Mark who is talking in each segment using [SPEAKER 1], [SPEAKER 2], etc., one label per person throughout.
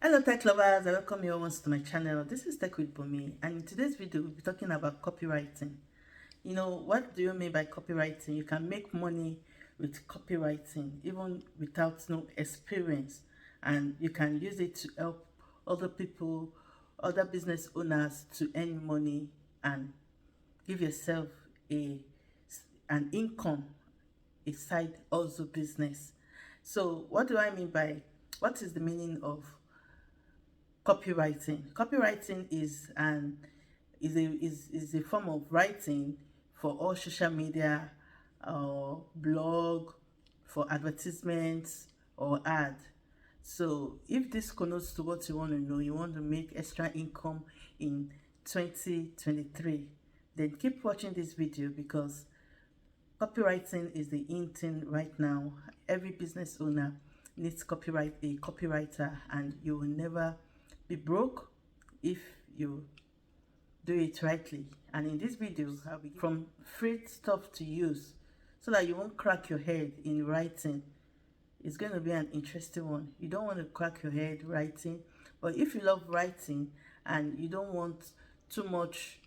[SPEAKER 1] Hello tech lovers, I welcome you all once to my channel. This is TechwithBunmi, and in today's video we'll be talking about copywriting. What do you mean by copywriting? You can make money with copywriting even without no experience, and you can use it to help other people, other business owners to earn money and give yourself a an income, a side also business. So what do I mean by what is the meaning of copywriting? Copywriting is a form of writing for all social media or blog, for advertisements or ad. So if this connotes to what you want to know, you want to make extra income in 2023, then keep watching this video because copywriting is the in thing right now. Every business owner needs a copywriter, and you will never be broke if you do it rightly. And in this video, I'll be from free stuff to use so that you won't crack your head in writing. It's going to be an interesting one. You don't want to crack your head writing, but if you love writing and you don't want too much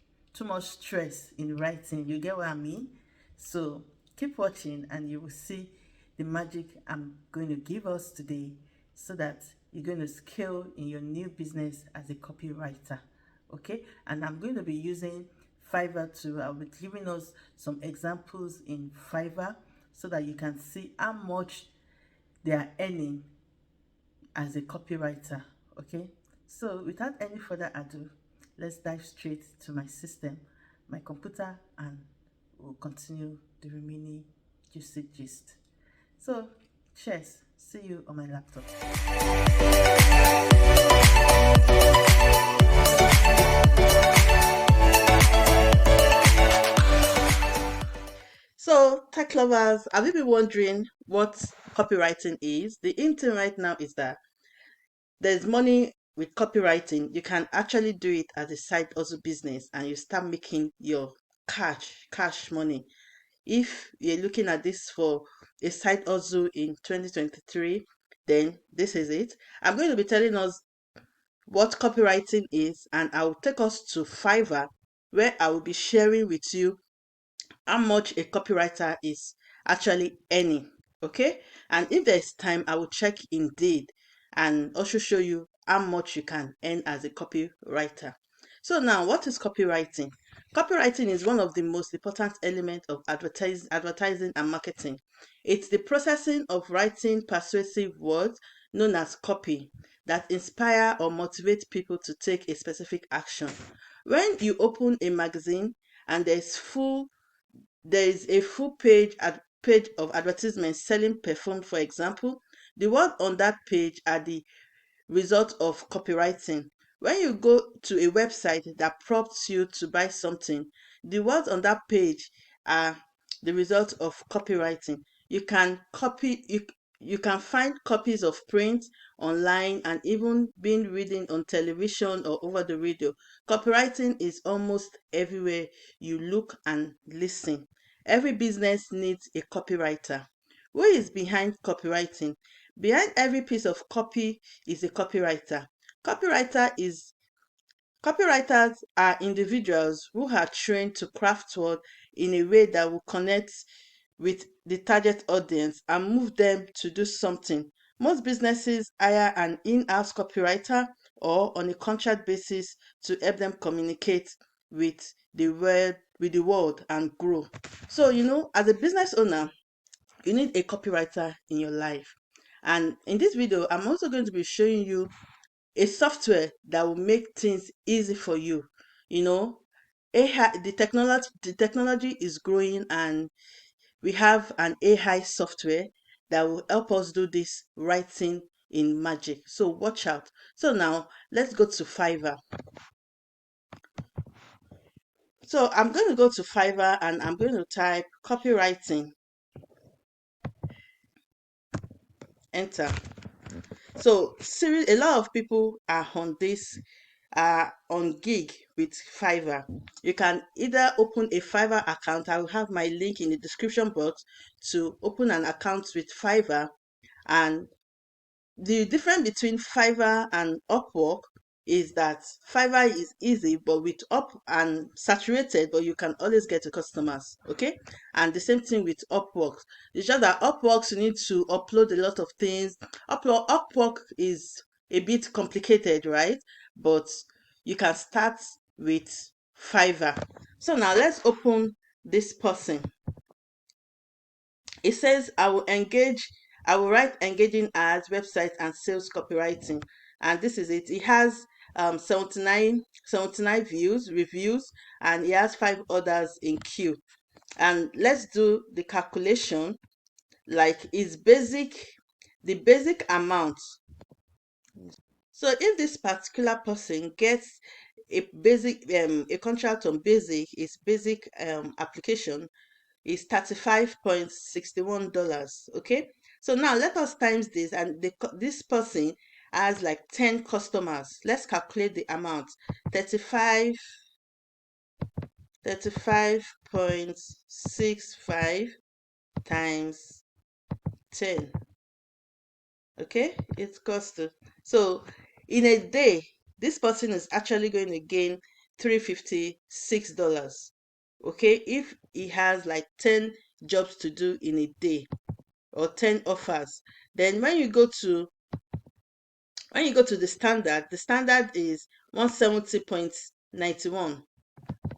[SPEAKER 1] stress in writing, you get what I mean? So keep watching and you will see the magic I'm going to give us today so that you're going to scale in your new business as a copywriter. Okay, and I'm going to be using Fiverr too. I'll be giving us some examples in Fiverr so that you can see how much they are earning as a copywriter. Okay, so without any further ado, let's dive straight to my system, my computer, and we'll continue the remaining juicy gist. So cheers, see you on my laptop. So, tech lovers, have you been wondering what copywriting is? The in thing right now is that there's money with copywriting. You can actually do it as a side hustle business and you start making your cash money. If you're looking at this for a side hustle in 2023, then this is it. I'm going to be telling us what copywriting is, and I will take us to Fiverr, where I will be sharing with you how much a copywriter is actually earning. Okay, and if there's time, I will check Indeed and also show you how much you can earn as a copywriter. So now, what is copywriting? Copywriting is one of the most important elements of advertising and marketing. It's the processing of writing persuasive words known as copy that inspire or motivate people to take a specific action. When you open a magazine and there is a full page of advertisements selling perfume, for example, the words on that page are the result of copywriting. When you go to a website that prompts you to buy something, the words on that page are the result of copywriting. You can you can find copies of print online and even being reading on television or over the radio. Copywriting is almost everywhere you look and listen. Every business needs a copywriter. Who is behind copywriting? Behind every piece of copy is a copywriter. Copywriter is Copywriters are individuals who are trained to craft words in a way that will connect with the target audience and move them to do something. Most businesses hire an in-house copywriter or on a contract basis to help them communicate with the world and grow. So, as a business owner, you need a copywriter in your life. And in this video, I'm also going to be showing you a software that will make things easy for you. You know, AI, the technology is growing, and we have an AI software that will help us do this writing in magic. So watch out. So now let's go to Fiverr. So I'm going to go to Fiverr and I'm going to type copywriting, enter. So a lot of people are on gig with Fiverr. You can either open a Fiverr account. I will have my link in the description box to open an account with Fiverr and the difference between Fiverr and Upwork is that Fiverr is easy, but with Up and saturated, but you can always get to customers. Okay, and the same thing with Upwork. It's just that Upwork you need to upload a lot of things. Upwork is a bit complicated, right? But you can start with Fiverr. So now let's open this person. It says I will write engaging ads, website and sales copywriting. And this is it. It has 79 views, reviews, and it has 5 others in queue. And let's do the calculation. Like is basic, the basic amount. So if this particular person gets a contract on basic, is basic application, is $35.61. Okay, so now let us times this, and this person has like 10 customers. Let's calculate the amount. 35.65 times 10. Okay, it's cost to, so in a day this person is actually going to gain $356. Okay, if he has like 10 jobs to do in a day, or 10 offers. Then when you go to the standard is 170.91.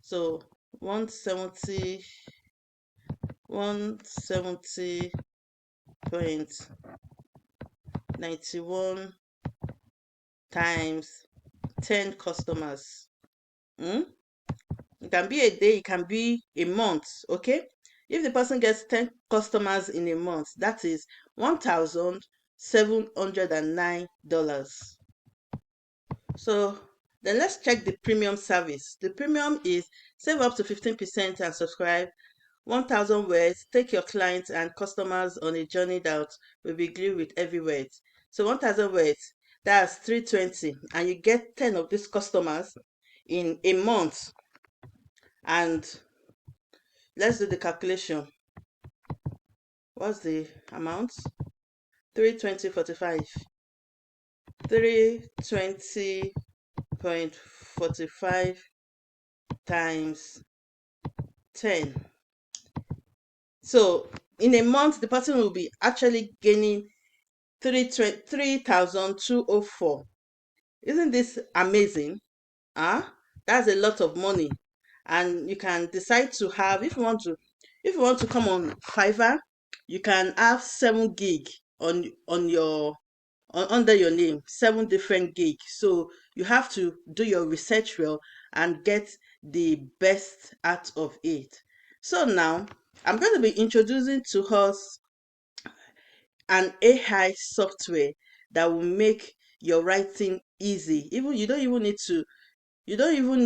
[SPEAKER 1] So 170.91 times 10 customers. It can be a day, it can be a month. Okay, if the person gets 10 customers in a month, that is $1,709. So then let's check the premium service. The premium is save up to 15% and subscribe. 1,000 words, take your clients and customers on a journey that will be glued with every word. So 1,000 words, that's 320, and you get 10 of these customers in a month. And let's do the calculation. What's the amount? 320.45. 320.45 times 10. So in a month, the person will be actually gaining 3,204. Isn't this amazing? That's a lot of money. And you can decide to have, if you want to come on Fiverr, you can have 7 gig under your name, 7 different gig. So you have to do your research well and get the best out of it. So now I'm going to be introducing to us an AI software that will make your writing easy. Even you don't even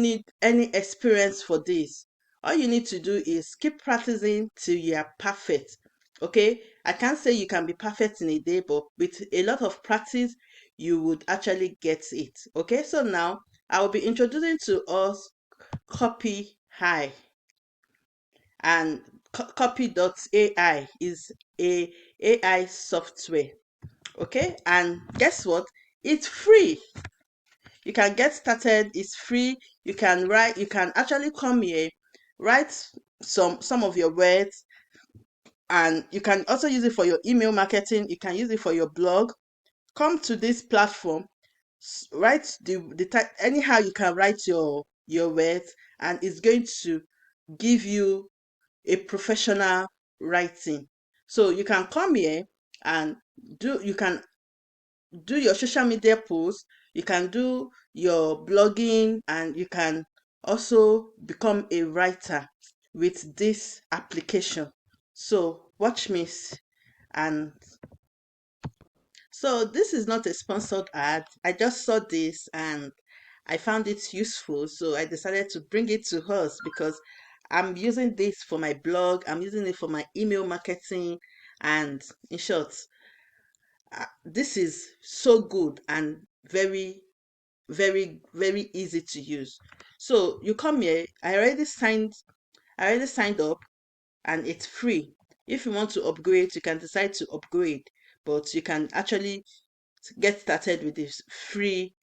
[SPEAKER 1] need any experience for this. All you need to do is keep practicing till you are perfect. Okay, I can't say you can be perfect in a day, but with a lot of practice you would actually get it. Okay, so now I will be introducing to us Copy.ai. And Copy.ai is a AI software. Okay, and guess what, it's free. You can get started, it's free. You can write, you can actually come here, write some of your words, and you can also use it for your email marketing, you can use it for your blog. Come to this platform, write the type anyhow you can write your words, and it's going to give you a professional writing. So you can come here and you can do your social media posts, you can do your blogging, and you can also become a writer with this application. So watch me. And so this is not a sponsored ad. I just saw this and I found it useful. So I decided to bring it to us because I'm using this for my blog, I'm using it for my email marketing, and in short, this is so good and very, very, very easy to use. So you come here, I already signed up, and it's free. If you want to upgrade, you can decide to upgrade, but you can actually get started with this free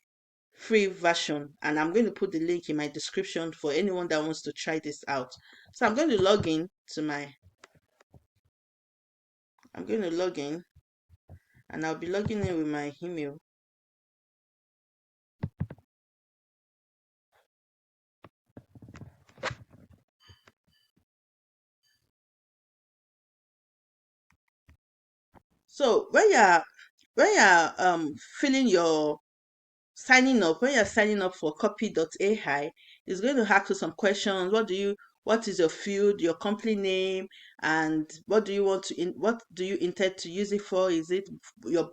[SPEAKER 1] version, and I'm going to put the link in my description for anyone that wants to try this out. So I'm going to log in, and I'll be logging in with my email. So when you're filling your signing up, when you're signing up for Copy.ai, it's going to ask you some questions. What is your field, your company name, and what do you intend to use it for? Is it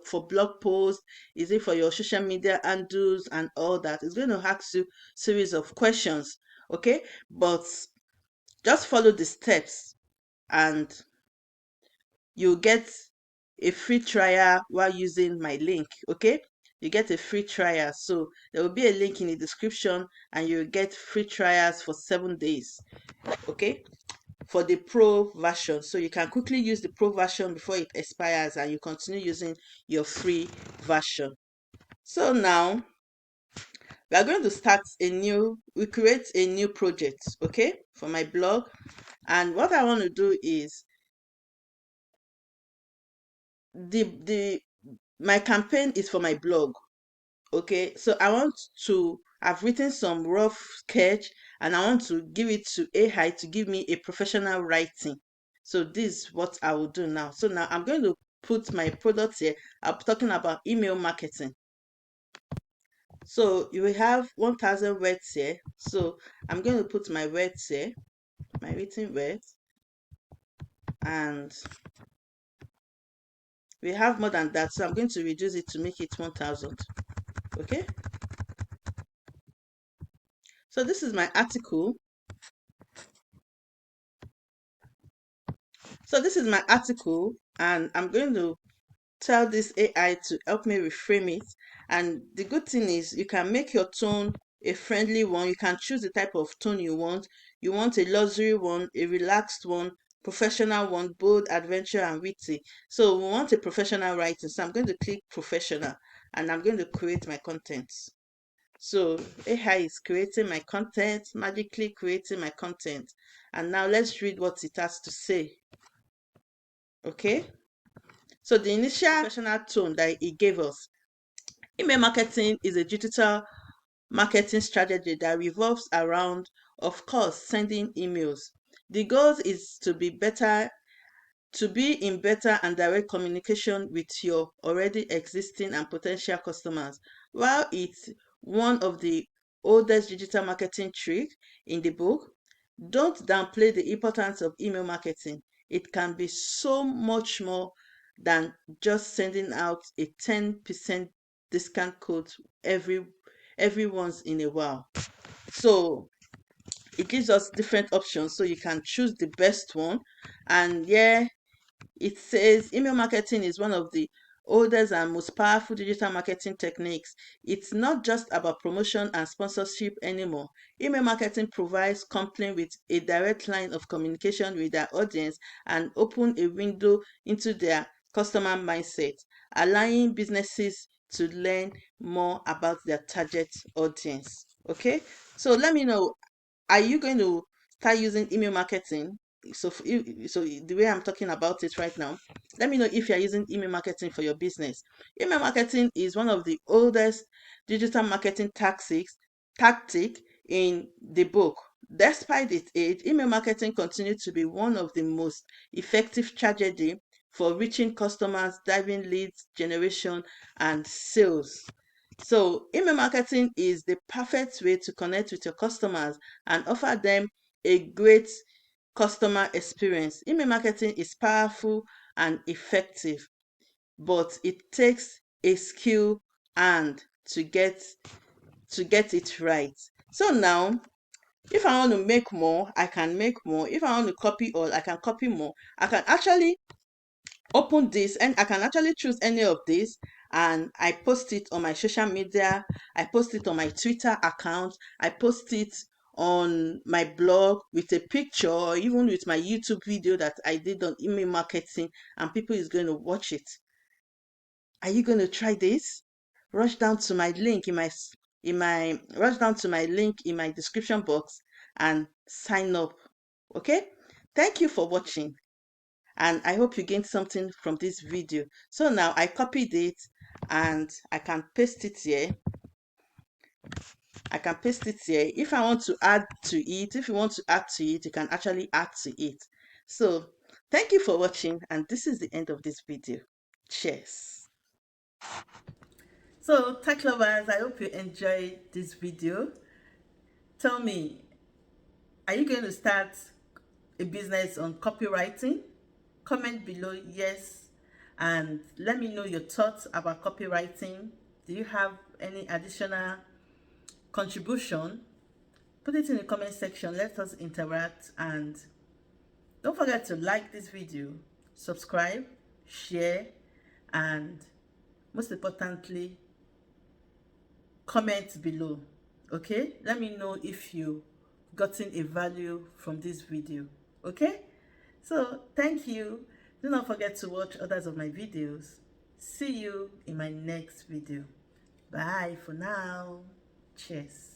[SPEAKER 1] for blog posts? Is it for your social media handles and all that? It's going to ask you series of questions, okay? But just follow the steps, and you get a free trial while using my link, okay? You get a free trial. So there will be a link in the description, and you get free trials for 7 days, okay? For the pro version. So you can quickly use the pro version before it expires, and you continue using your free version. So now we are going to we create a new project, okay, for my blog. And what I want to do is the my campaign is for my blog. Okay, so I've written some rough sketch, and I want to give it to AI to give me a professional writing. So this is what I will do now. So now I'm going to put my products here. I'm talking about email marketing. So you will have 1,000 words here. So I'm going to put my words here, my written words, and we have more than that. So I'm going to reduce it to make it 1,000. Okay. So this is my article. So this is my article, and I'm going to tell this AI to help me reframe it. And the good thing is you can make your tone a friendly one. You can choose the type of tone you want. You want a luxury one, a relaxed one, professional one, bold, adventure, and witty. So we want a professional writing. So I'm going to click professional, and I'm going to create my content. So AI is creating my content, magically creating my content. And now let's read what it has to say. Okay. So the initial professional tone that it gave us: email marketing is a digital marketing strategy that revolves around, of course, sending emails. The goal is to be in better and direct communication with your already existing and potential customers. While it's one of the oldest digital marketing trick in the book, don't downplay the importance of email marketing. It can be so much more than just sending out a 10% discount code every once in a while. So it gives us different options, so you can choose the best one. And yeah, it says email marketing is one of the oldest and most powerful digital marketing techniques. It's not just about promotion and sponsorship anymore. Email marketing provides companies with a direct line of communication with their audience and open a window into their customer mindset, allowing businesses to learn more about their target audience. Okay, so let me know, are you going to start using email marketing? So the way I'm talking about it right now, let me know if you're using email marketing for your business. Email marketing is one of the oldest digital marketing tactic in the book. Despite its age, email marketing continues to be one of the most effective strategy for reaching customers, driving leads generation, and sales. So email marketing is the perfect way to connect with your customers and offer them a great customer experience. Email marketing is powerful and effective, but it takes a skill and to get it right. So now, if I want to make more, I can make more. If I want to copy all, I can copy more. I can actually open this, and I can actually choose any of this, and I post it on my social media. I post it on my Twitter account. I post it on my blog with a picture, or even with my YouTube video that I did on email marketing, and people is going to watch it. Are you going to try this? Rush down to my link rush down to my link in my description box and sign up. Okay? Thank you for watching, and I hope you gained something from this video. So now I copied it and I can paste it here. I can paste it here. If I want to add to it, if you want to add to it, you can actually add to it. So thank you for watching, and this is the end of this video. Cheers. So tech lovers, I hope you enjoyed this video. Tell me, are you going to start a business on copywriting? Comment below yes, and let me know your thoughts about copywriting. Do you have any additional contribution? Put it in the comment section. Let us interact, and don't forget to like this video, subscribe, share, and most importantly, comment below. Okay, let me know if you gotten a value from this video. Okay, so thank you. Do not forget to watch others of my videos. See you in my next video. Bye for now. Cheers.